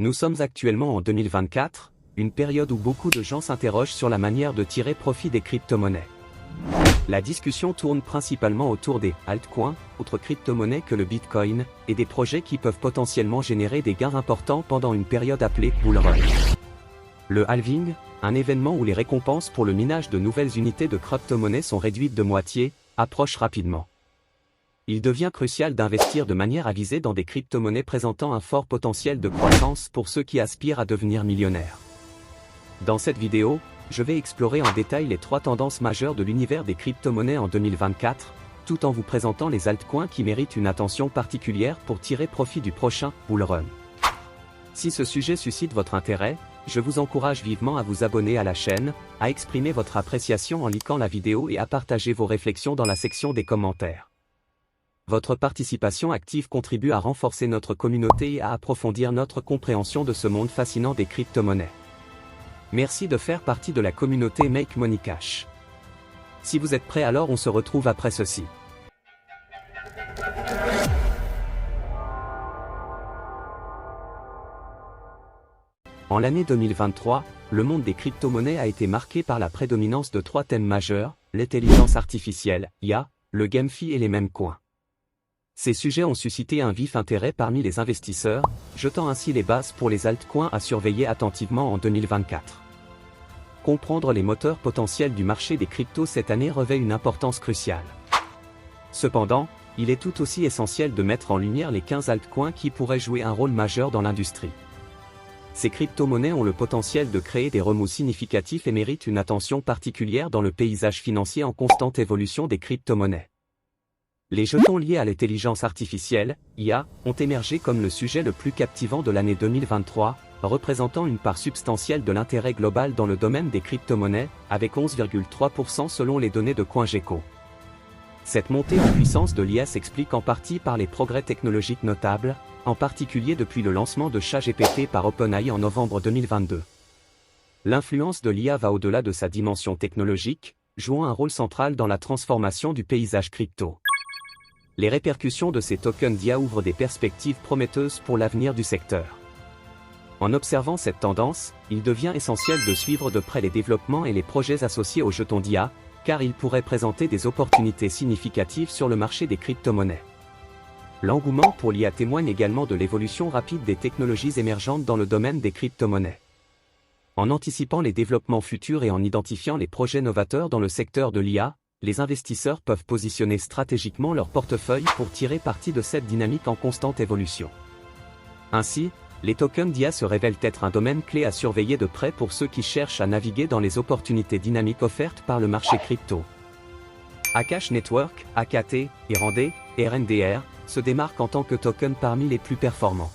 Nous sommes actuellement en 2024, une période où beaucoup de gens s'interrogent sur la manière de tirer profit des crypto-monnaies. La discussion tourne principalement autour des altcoins, autres crypto-monnaies que le Bitcoin, et des projets qui peuvent potentiellement générer des gains importants pendant une période appelée bull run. Le halving, un événement où les récompenses pour le minage de nouvelles unités de crypto-monnaies sont réduites de moitié, approche rapidement. Il devient crucial d'investir de manière avisée dans des crypto-monnaies présentant un fort potentiel de croissance pour ceux qui aspirent à devenir millionnaires. Dans cette vidéo, je vais explorer en détail les 3 tendances majeures de l'univers des crypto-monnaies en 2024, tout en vous présentant les altcoins qui méritent une attention particulière pour tirer profit du prochain bull run. Si ce sujet suscite votre intérêt, je vous encourage vivement à vous abonner à la chaîne, à exprimer votre appréciation en likant la vidéo et à partager vos réflexions dans la section des commentaires. Votre participation active contribue à renforcer notre communauté et à approfondir notre compréhension de ce monde fascinant des crypto-monnaies. Merci de faire partie de la communauté Make Money Cash. Si vous êtes prêts, alors on se retrouve après ceci. En l'année 2023, le monde des crypto-monnaies a été marqué par la prédominance de 3 thèmes majeurs, l'intelligence artificielle, IA, le GameFi et les meme coins. Ces sujets ont suscité un vif intérêt parmi les investisseurs, jetant ainsi les bases pour les altcoins à surveiller attentivement en 2024. Comprendre les moteurs potentiels du marché des cryptos cette année revêt une importance cruciale. Cependant, il est tout aussi essentiel de mettre en lumière les 15 altcoins qui pourraient jouer un rôle majeur dans l'industrie. Ces crypto-monnaies ont le potentiel de créer des remous significatifs et méritent une attention particulière dans le paysage financier en constante évolution des crypto-monnaies. Les jetons liés à l'intelligence artificielle, IA, ont émergé comme le sujet le plus captivant de l'année 2023, représentant une part substantielle de l'intérêt global dans le domaine des crypto-monnaies, avec 11,3% selon les données de CoinGecko. Cette montée en puissance de l'IA s'explique en partie par les progrès technologiques notables, en particulier depuis le lancement de ChatGPT par OpenAI en novembre 2022. L'influence de l'IA va au-delà de sa dimension technologique, jouant un rôle central dans la transformation du paysage crypto. Les répercussions de ces tokens d'IA ouvrent des perspectives prometteuses pour l'avenir du secteur. En observant cette tendance, il devient essentiel de suivre de près les développements et les projets associés aux jetons d'IA, car ils pourraient présenter des opportunités significatives sur le marché des crypto-monnaies. L'engouement pour l'IA témoigne également de l'évolution rapide des technologies émergentes dans le domaine des crypto-monnaies. En anticipant les développements futurs et en identifiant les projets novateurs dans le secteur de l'IA, les investisseurs peuvent positionner stratégiquement leur portefeuille pour tirer parti de cette dynamique en constante évolution. Ainsi, les tokens d'IA se révèlent être un domaine clé à surveiller de près pour ceux qui cherchent à naviguer dans les opportunités dynamiques offertes par le marché crypto. Akash Network, AKT, et RNDR, se démarquent en tant que token parmi les plus performants.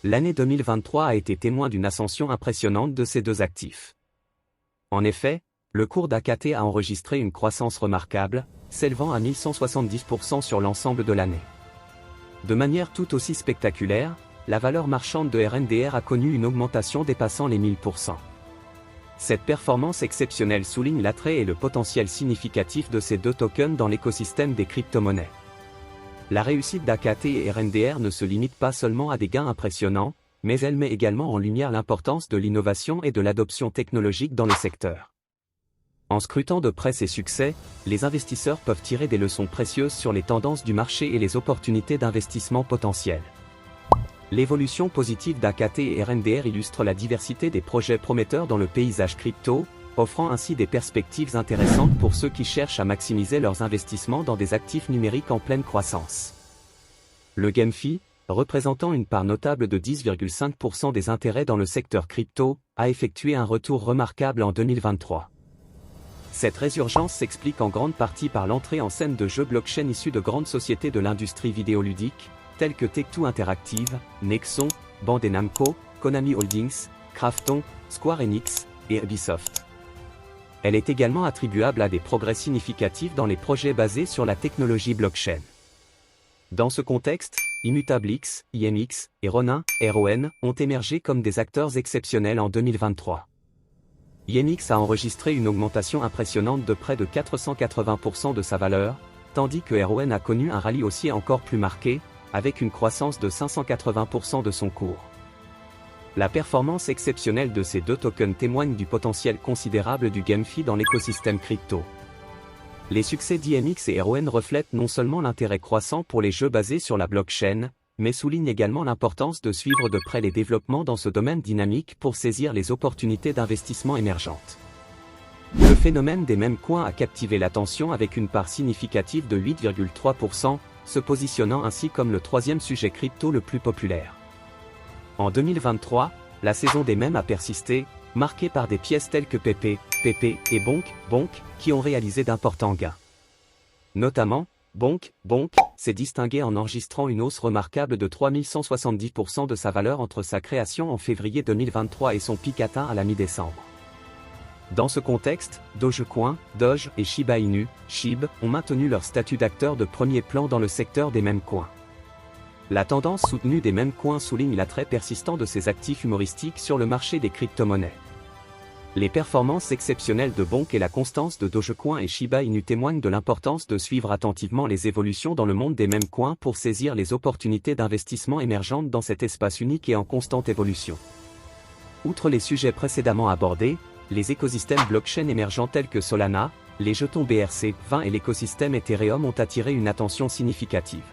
L'année 2023 a été témoin d'une ascension impressionnante de ces 2 actifs. En effet, le cours d'AKT a enregistré une croissance remarquable, s'élevant à 1170% sur l'ensemble de l'année. De manière tout aussi spectaculaire, la valeur marchande de RNDR a connu une augmentation dépassant les 1000%. Cette performance exceptionnelle souligne l'attrait et le potentiel significatif de ces 2 tokens dans l'écosystème des crypto-monnaies. La réussite d'AKT et RNDR ne se limite pas seulement à des gains impressionnants, mais elle met également en lumière l'importance de l'innovation et de l'adoption technologique dans le secteur. En scrutant de près ces succès, les investisseurs peuvent tirer des leçons précieuses sur les tendances du marché et les opportunités d'investissement potentielles. L'évolution positive d'AKT et RNDR illustre la diversité des projets prometteurs dans le paysage crypto, offrant ainsi des perspectives intéressantes pour ceux qui cherchent à maximiser leurs investissements dans des actifs numériques en pleine croissance. Le GameFi, représentant une part notable de 10,5% des intérêts dans le secteur crypto, a effectué un retour remarquable en 2023. Cette résurgence s'explique en grande partie par l'entrée en scène de jeux blockchain issus de grandes sociétés de l'industrie vidéoludique, telles que Take-Two Interactive, Nexon, Bandai Namco, Konami Holdings, Krafton, Square Enix, et Ubisoft. Elle est également attribuable à des progrès significatifs dans les projets basés sur la technologie blockchain. Dans ce contexte, ImmutableX, IMX, et Ronin, RON, ont émergé comme des acteurs exceptionnels en 2023. IMX a enregistré une augmentation impressionnante de près de 480% de sa valeur, tandis que RON a connu un rallye haussier encore plus marqué, avec une croissance de 580% de son cours. La performance exceptionnelle de ces deux tokens témoigne du potentiel considérable du GameFi dans l'écosystème crypto. Les succès d'IMX et RON reflètent non seulement l'intérêt croissant pour les jeux basés sur la blockchain, mais soulignent également l'importance de suivre de près les développements dans ce domaine dynamique pour saisir les opportunités d'investissement émergentes. Le phénomène des meme coins a captivé l'attention avec une part significative de 8,3%, se positionnant ainsi comme le troisième sujet crypto le plus populaire. En 2023, la saison des mèmes a persisté, marquée par des pièces telles que PP et Bonk, qui ont réalisé d'importants gains. Notamment, Bonk s'est distingué en enregistrant une hausse remarquable de 3170% de sa valeur entre sa création en février 2023 et son pic atteint à la mi-décembre. Dans ce contexte, Dogecoin, Doge et Shiba Inu, SHIB, ont maintenu leur statut d'acteur de premier plan dans le secteur des meme coins. La tendance soutenue des meme coins souligne l'attrait persistant de ces actifs humoristiques sur le marché des crypto-monnaies. Les performances exceptionnelles de Bonk et la constance de Dogecoin et Shiba Inu témoignent de l'importance de suivre attentivement les évolutions dans le monde des meme coins pour saisir les opportunités d'investissement émergentes dans cet espace unique et en constante évolution. Outre les sujets précédemment abordés, les écosystèmes blockchain émergents tels que Solana, les jetons BRC20 et l'écosystème Ethereum ont attiré une attention significative.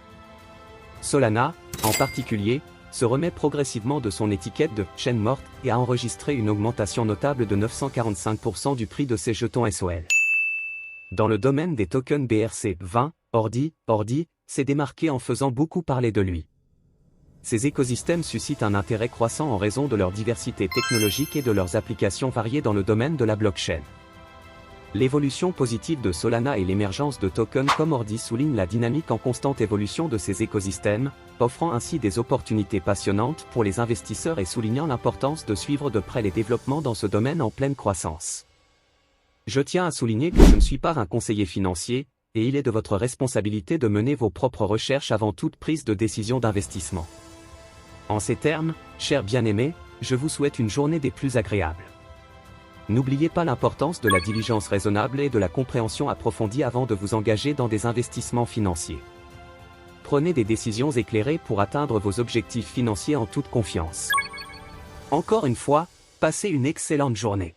Solana, en particulier, se remet progressivement de son étiquette de « chaîne morte » et a enregistré une augmentation notable de 945% du prix de ses jetons SOL. Dans le domaine des tokens BRC20, Ordi s'est démarqué en faisant beaucoup parler de lui. Ces écosystèmes suscitent un intérêt croissant en raison de leur diversité technologique et de leurs applications variées dans le domaine de la blockchain. L'évolution positive de Solana et l'émergence de tokens comme Ordi soulignent la dynamique en constante évolution de ces écosystèmes, offrant ainsi des opportunités passionnantes pour les investisseurs et soulignant l'importance de suivre de près les développements dans ce domaine en pleine croissance. Je tiens à souligner que je ne suis pas un conseiller financier, et il est de votre responsabilité de mener vos propres recherches avant toute prise de décision d'investissement. En ces termes, chers bien-aimés, je vous souhaite une journée des plus agréables. N'oubliez pas l'importance de la diligence raisonnable et de la compréhension approfondie avant de vous engager dans des investissements financiers. Prenez des décisions éclairées pour atteindre vos objectifs financiers en toute confiance. Encore une fois, passez une excellente journée.